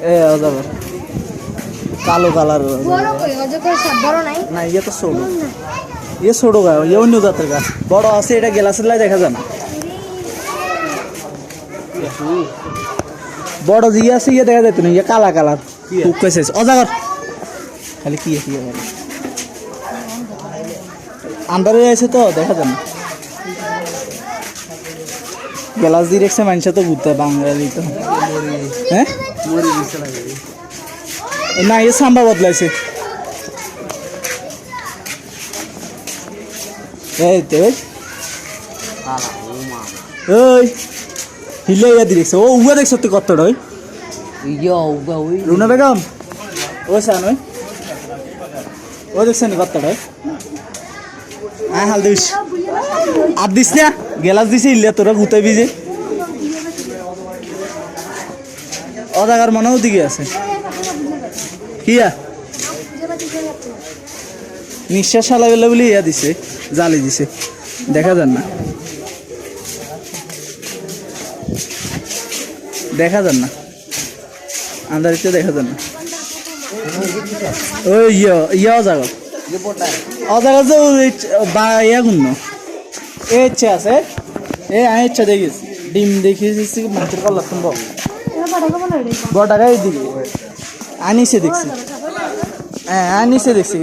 এ অজগর কালো কালার না ইয়ে তো ছোট ইয়ে ছোট গাছ ইয়ে অন্য জাতের গাছ বড় আছে এটা গ্লাসের লাই দেখা যায় না বড় জিয়ে আছে ইয়ে দেখা যেত না ইয়ে কালা কালার অজগর খালি কি আন্দারে আছে তো দেখা যায় না গ্লাস দিয়ে রেখেছে মানুষ তো ঘুরতে বাঙালি তো হ্যাঁ না এ সাম্বা বদলাইছে এই তো ওই হিলে ইয়া দিয়ে দেখছে ও উয়া দেখছ তুই কতটা ওই রুনা বেগম ও সান ওই ও দেখছেন কতটা হাল দিস আর দিস না গেলাস দিছে ইল্লা তোরা গুতে বিজে অজাগার মনেও দিকে আছে কিয়া নিঃশ্বাস হালা গেলে বলে ইয়া দিছে জালি দিছে দেখা যান না আন্দারিতে দেখা যান না ওই ইয়া অজাগর অজাগর যে বা ইয়া গুণ এ ইচ্ছা আছে এ আমি ইচ্ছা দেখিস ডিম দেখিয়েছি মানুষের কল্লা শুনবো বড় টাকাই দিবি আনিসে দেখছি হ্যাঁ আনিসে দেখছি